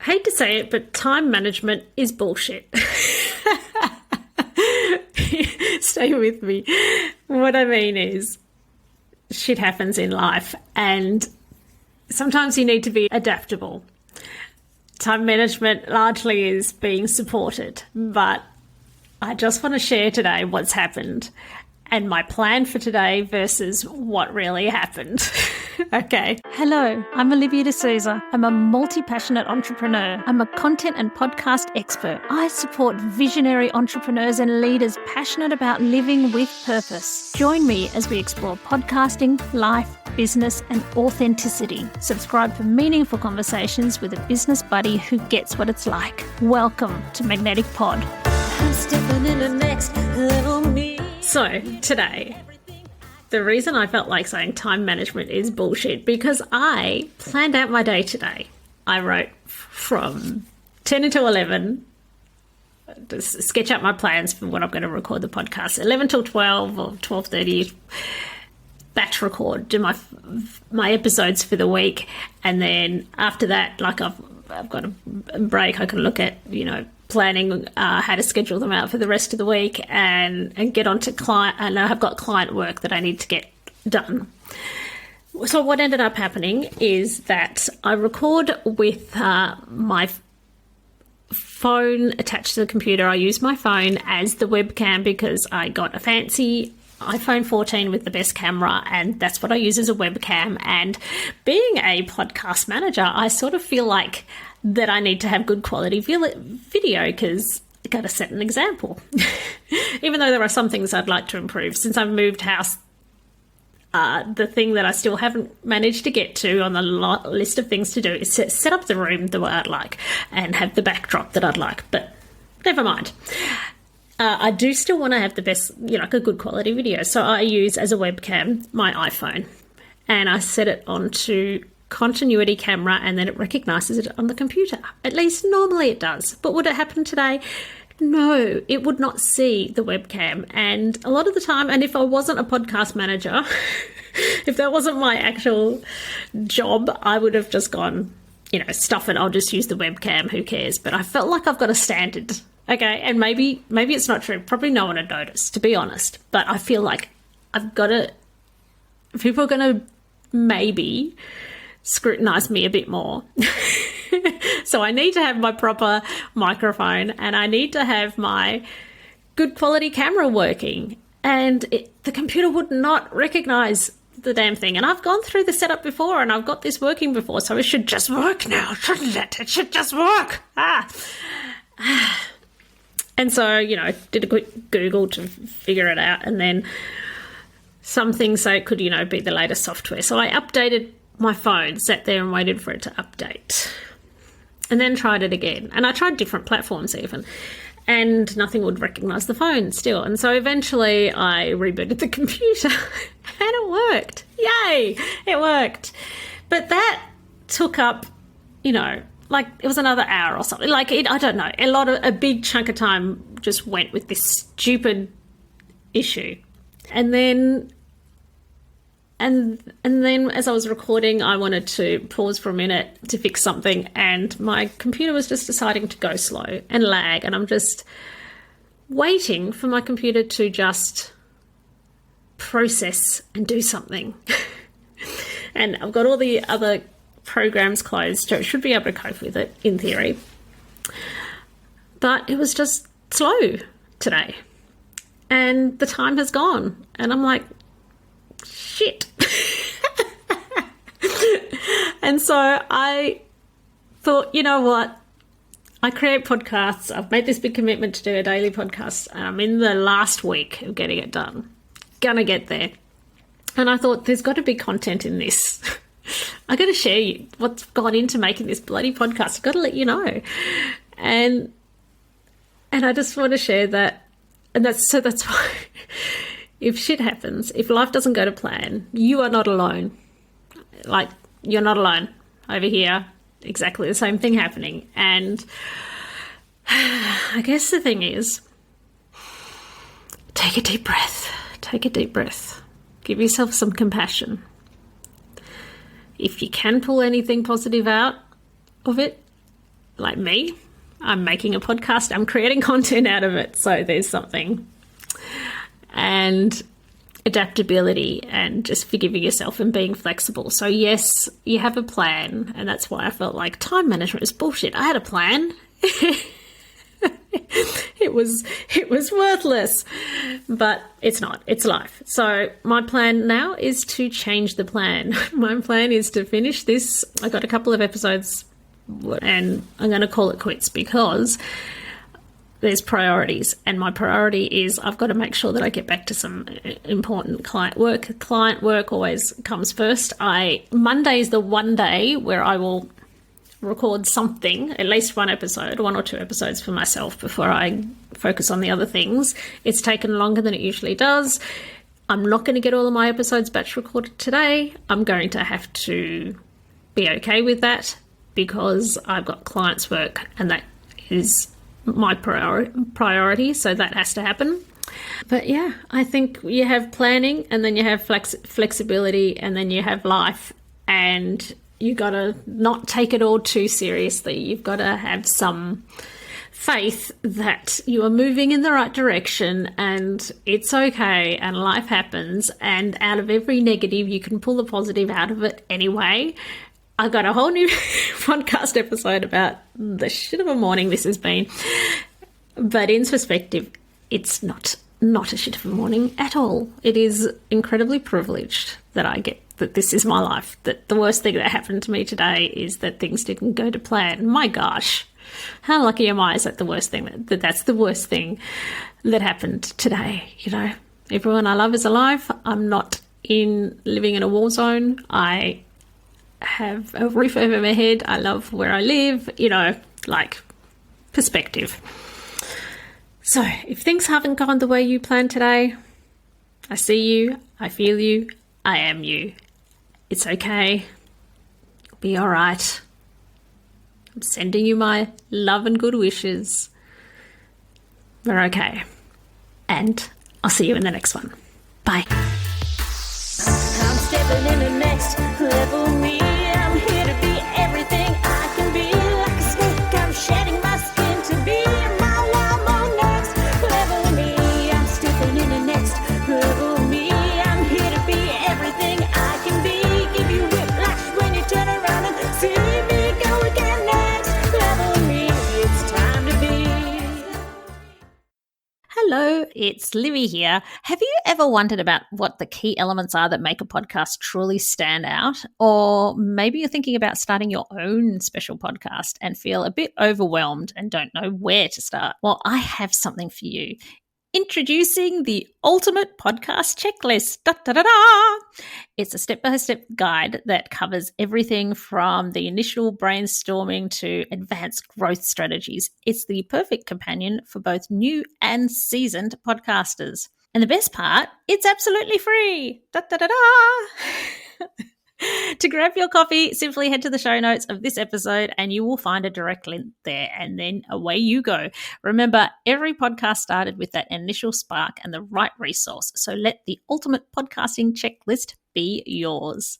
hate to say it, but time management is bullshit. Stay with me. What I mean is, shit happens in life, and sometimes you need to be adaptable. Time management largely is being supported, but I just want to share today what's happened and my plan for today versus what really happened. Okay. Hello, I'm Olivia de Sousa. I'm a multi-passionate entrepreneur. I'm a content and podcast expert. I support visionary entrepreneurs and leaders passionate about living with purpose. Join me as we explore podcasting, life, business, and authenticity. Subscribe for meaningful conversations with a business buddy who gets what it's like. Welcome to Magnetic Pod. I'm stepping in the next little me. So today, the reason I felt like saying time management is bullshit because I planned out my day today. I wrote from 10 until 11 to sketch out my plans for when I'm going to record the podcast. 11 till 12 or 12:30, batch record, do my episodes for the week, and then after that, like I've got a break. I can look at planning how to schedule them out for the rest of the week and get onto client. And I've got client work that I need to get done. So what ended up happening is that I record with my phone attached to the computer. I use my phone as the webcam because I got a fancy iPhone 14 with the best camera, and that's what I use as a webcam. And being a podcast manager, I sort of feel like that I need to have good quality video because I got to set an example. Even though there are some things I'd like to improve. Since I've moved house, the thing that I still haven't managed to get to on the list of things to do is set up the room the way I'd like and have the backdrop that I'd like. But never mind. I do still want to have the best, a good quality video. So I use as a webcam my iPhone, and I set it onto continuity camera, and then it recognizes it on the computer. At least normally it does. But would it happen today? No, it would not see the webcam. And a lot of the time, and if I wasn't a podcast manager, if that wasn't my actual job, I would have just gone, stuff it, I'll just use the webcam, who cares? But I felt like I've got a standard. Okay, and maybe it's not true. Probably no one had noticed, to be honest. But I feel like I've got to... People are going to maybe scrutinize me a bit more. So I need to have my proper microphone, and I need to have my good quality camera working. And the computer would not recognize the damn thing. And I've gone through the setup before, and I've got this working before, so it should just work now, shouldn't it? It should just work. And so, did a quick Google to figure it out. And then some things say it could, be the latest software. So I updated my phone, sat there and waited for it to update. And then tried it again. And I tried different platforms even. And nothing would recognise the phone still. And so eventually I rebooted the computer. And it worked. Yay! It worked. But that took up, like it was another hour or something. Like I don't know. A big chunk of time just went with this stupid issue. And then as I was recording, I wanted to pause for a minute to fix something, and my computer was just deciding to go slow and lag, and I'm just waiting for my computer to just process and do something. And I've got all the other programs closed, so it should be able to cope with it in theory. But it was just slow today. And the time has gone. And I'm like, shit. And so I thought, you know what? I create podcasts. I've made this big commitment to do a daily podcast. And I'm in the last week of getting it done. Gonna get there. And I thought, there's got to be content in this. I got to share you what's gone into making this bloody podcast. I've got to let you know. And I just want to share that. And that's why if shit happens, if life doesn't go to plan, you are not alone. Like, you're not alone over here. Exactly the same thing happening. And I guess the thing is, take a deep breath. Take a deep breath. Give yourself some compassion. If you can pull anything positive out of it, like me, I'm making a podcast, I'm creating content out of it. So there's something. And adaptability and just forgiving yourself and being flexible. So yes, you have a plan, and that's why I felt like time management is bullshit. I had a plan. It was worthless, but it's not. It's life. So my plan now is to change the plan. My plan is to finish this. I got a couple of episodes, and I'm going to call it quits because there's priorities, and my priority is I've got to make sure that I get back to some important client work. Client work always comes first. Monday is the one day where I will record something, at least one or two episodes for myself before I focus on the other things. It's taken longer than it usually does. I'm not going to get all of my episodes batch recorded today. I'm going to have to be okay with that because I've got clients work, and that is my priority, so that has to happen. But yeah, I think you have planning, and then you have flexibility, and then you have life, and you got to not take it all too seriously. You've got to have some faith that you are moving in the right direction, and it's okay, and life happens, and out of every negative you can pull the positive out of it anyway. I got a whole new podcast episode about the shit of a morning this has been. But in perspective, it's not a shit of a morning at all. It is incredibly privileged that I get that this is my life. That the worst thing that happened to me today is that things didn't go to plan. My gosh, how lucky am I? Is that the worst thing? That's the worst thing that happened today. You know, everyone I love is alive. I'm not living in a war zone. I have a roof over my head. I love where I live, like perspective. So if things haven't gone the way you planned today, I see you, I feel you, I am you. It's okay. You'll be all right. I'm sending you my love and good wishes. We're okay. And I'll see you in the next one. Bye. I'm stepping in the next level me. I'm here to be everything I can be. Like a snake, I'm shedding my skin to be my wild next level me. I'm stepping in the next level me. I'm here to be everything I can be. Give you whiplash when you turn around and see me go again. Next level me. It's time to be. Hello, it's Livy here. Have you ever wondered about what the key elements are that make a podcast truly stand out? Or maybe you're thinking about starting your own special podcast and feel a bit overwhelmed and don't know where to start? Well, I have something for you. Introducing the ultimate podcast checklist. Da, da, da, da. It's a step-by-step guide that covers everything from the initial brainstorming to advanced growth strategies. It's the perfect companion for both new and seasoned podcasters. And the best part, it's absolutely free. Da, da, da, da. To grab your copy, simply head to the show notes of this episode and you will find a direct link there, and then away you go. Remember, every podcast started with that initial spark and the right resource, so let the ultimate podcasting checklist be yours.